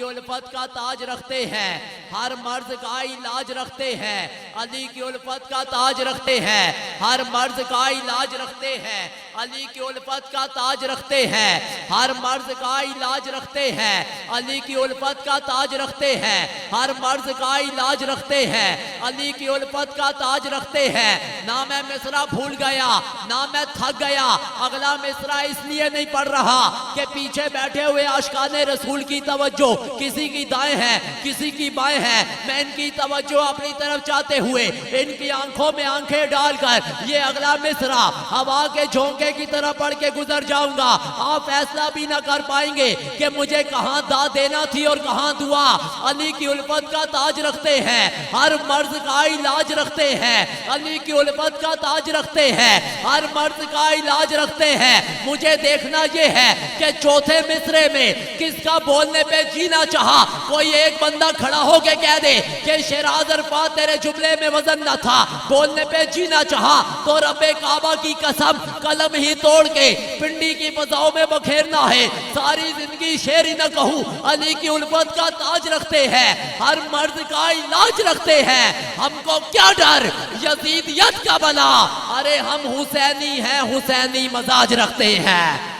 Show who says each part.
Speaker 1: उल्फत का ताज रखते हैं, हर मर्द का इलाज रखते हैं। अली की उल्फत का ताज रखते हैं, हर मर्द का इलाज रखते हैं। अली की उल्फत का ताज रखते हैं, हर मर्द का इलाज रखते हैं। अली की उल्फत का ताज रखते हैं, हर मर्द का इलाज रखते हैं। अली की उल्फत का ताज रखते हैं। ना मैं मिसरा भूल गया, ना मैं थक गया। अगला मिसरा इसलिए नहीं पढ़ रहा कि पीछे बैठे हुए आशिकाने रसूल की तवज्जो किसी की दाएं है, किसी की बाएं है। मैं इनकी तवज्जो अपनी तरफ चाहते हुए इनकी आंखों में आंखें डालकर ये अगला मिसरा हवा के झोंके की तरह पढ़ के गुजर जाऊंगा। आप फैसला भी ना कर पाएंगे कि मुझे कहां दाद देना थी और कहां दुआ। अली की उल्फत का ताज रखते हैं, हर मर्द का इलाज रखते हैं। अली की उल्फत का ताज रखते हैं, हर मर्द का इलाज रखते हैं। मुझे देखना यह है कि चौथे मिसरे में किसका बोलने पे जीना चाहा। कोई एक बंदा खड़ा होके कह दे कि शेराज अरफात तेरे जुमले में वजन न था, बोलने पे जीना चाहा तो रब्बे काबा की कसम कलम ही तोड़ के पिंडी की फजाओं में बखेरना है। सारी जिंदगी शेर ही न कहूं। अली की उल्फत का ताज रखते हैं, हर मर्द का इलाज रखते हैं। हमको क्या डर यजीदियत का बना, अरे हम हुसैनी हैं, हुसैनी मजाज रखते हैं।